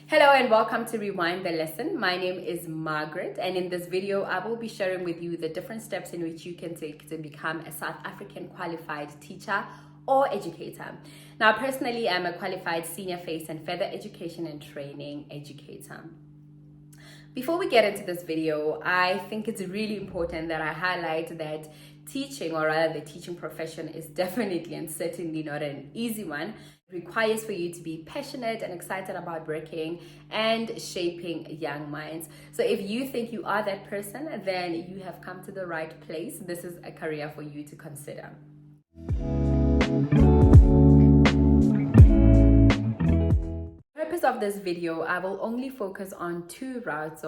Hello and welcome to Rewind the Lesson. My name is Margaret, and in this video I will be sharing with you the different steps in which you can take to become a South African qualified teacher or educator. Now personally, I'm a qualified senior face and further education and training educator. Before we get into this video, I think it's really important that I highlight that teaching, or rather the teaching profession, is definitely and certainly not an easy one. It requires for you to be passionate and excited about working and shaping young minds. So if you think you are that person, then you have come to the right place. This is a career for you to consider. Of this video, I will only focus on two routes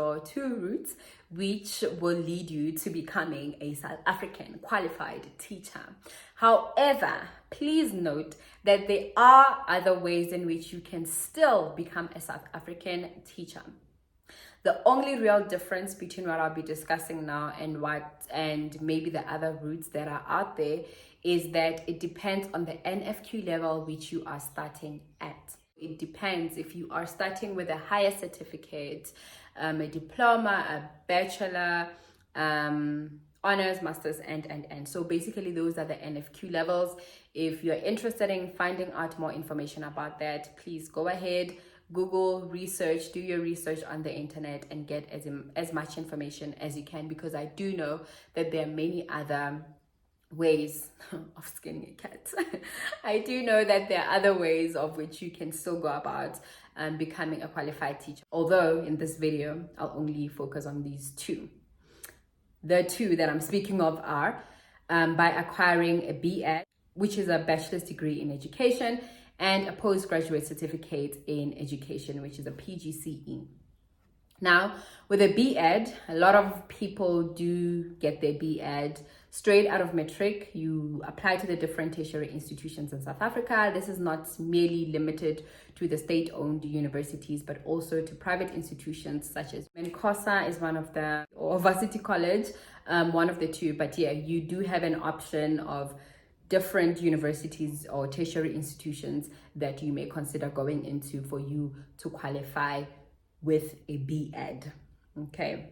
which will lead you to becoming a South African qualified teacher. However, please note that there are other ways in which you can still become a South African teacher. The only real difference between what I'll be discussing now and maybe the other routes that are out there is that it depends on the NFQ level which you are starting at. It depends if you are starting with a higher certificate, a diploma, a bachelor, honors, masters, and. So basically those are the NFQ levels. If you're interested in finding out more information about that, please go ahead, Google, research, do your research on the internet and get as much information as you can, because I do know that there are many other ways of skinning a cat. I do know that there are other ways of which you can still go about becoming a qualified teacher. Although in this video, I'll only focus on these two. The two that I'm speaking of are by acquiring a B.Ed, which is a bachelor's degree in education, and a postgraduate certificate in education, which is a PGCE. Now, with a B.Ed, a lot of people do get their B.Ed straight out of matric. You apply to the different tertiary institutions in South Africa. This is not merely limited to the state-owned universities, but also to private institutions such as Menkosa is one of the, or Varsity College, one of the two. But yeah, you do have an option of different universities or tertiary institutions that you may consider going into for you to qualify with a B.Ed. Okay.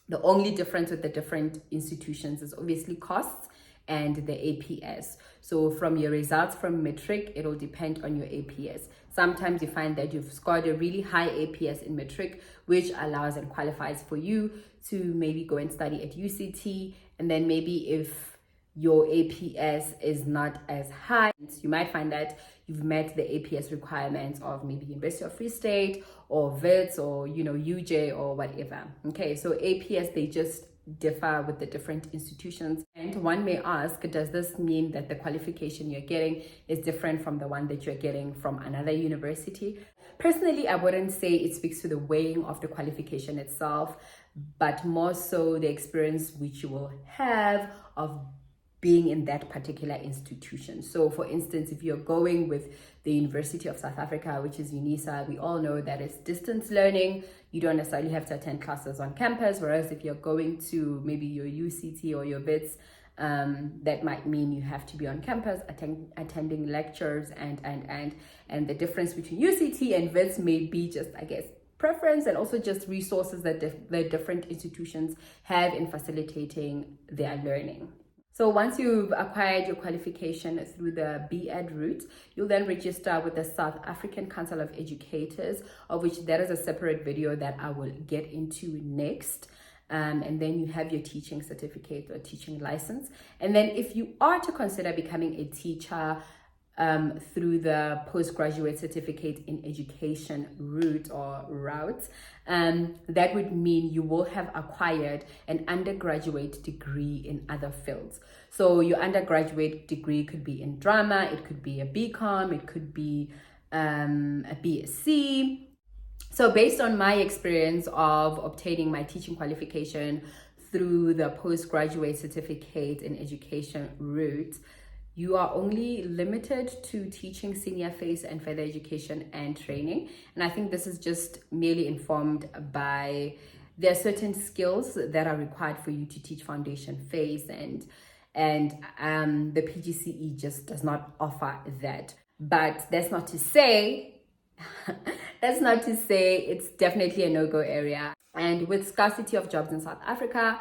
The only difference with the different institutions is obviously costs and the APS. So from your results from matric, it'll depend on your APS. Sometimes you find that you've scored a really high APS in matric, which allows and qualifies for you to maybe go and study at UCT. And then maybe if your APS is not as high, you might find that you've met the APS requirements of maybe University of Free State or WITS or UJ or whatever. Okay, so APS, they just differ with the different institutions. And one may ask, does this mean that the qualification you're getting is different from the one that you're getting from another university? Personally, I wouldn't say it speaks to the weighing of the qualification itself, but more so the experience which you will have of being in that particular institution. So for instance, if you're going with the University of South Africa, which is UNISA, we all know that it's distance learning. You don't necessarily have to attend classes on campus, whereas if you're going to maybe your UCT or your WITS, that might mean you have to be on campus attending lectures and the difference between UCT and WITS may be just, I guess, preference and also just resources that the different institutions have in facilitating their learning. So once you've acquired your qualification through the B.Ed route, you'll then register with the South African Council of Educators, of which there is a separate video that I will get into next. And then you have your teaching certificate or teaching license. And then if you are to consider becoming a teacher through the postgraduate certificate in education route, that would mean you will have acquired an undergraduate degree in other fields. So your undergraduate degree could be in drama, it could be a BCom, it could be a BSc. So based on my experience of obtaining my teaching qualification through the postgraduate certificate in education route, you are only limited to teaching senior phase and further education and training. And I think this is just merely informed by there are certain skills that are required for you to teach foundation phase, and the PGCE just does not offer that. But that's not to say That's not to say it's definitely a no-go area. And with scarcity of jobs in South Africa,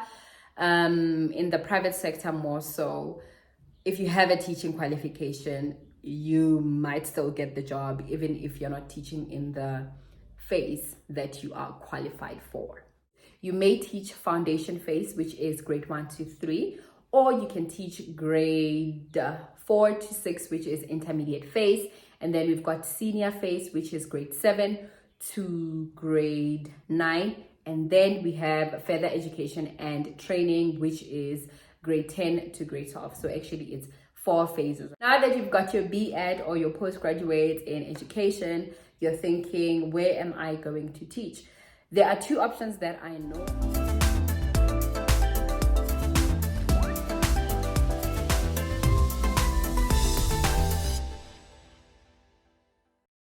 in the private sector more so, if you have a teaching qualification, you might still get the job even if you're not teaching in the phase that you are qualified for. You may teach foundation phase, which is grade 1 to 3, or you can teach grade 4 to 6, which is intermediate phase. And then we've got senior phase, which is grade 7 to grade 9. And then we have further education and training, which is grade 10 to grade 12. So actually it's 4 phases. Now that you've got your B.Ed or your postgraduate in education, you're thinking, where am I going to teach? There are 2 options that I know.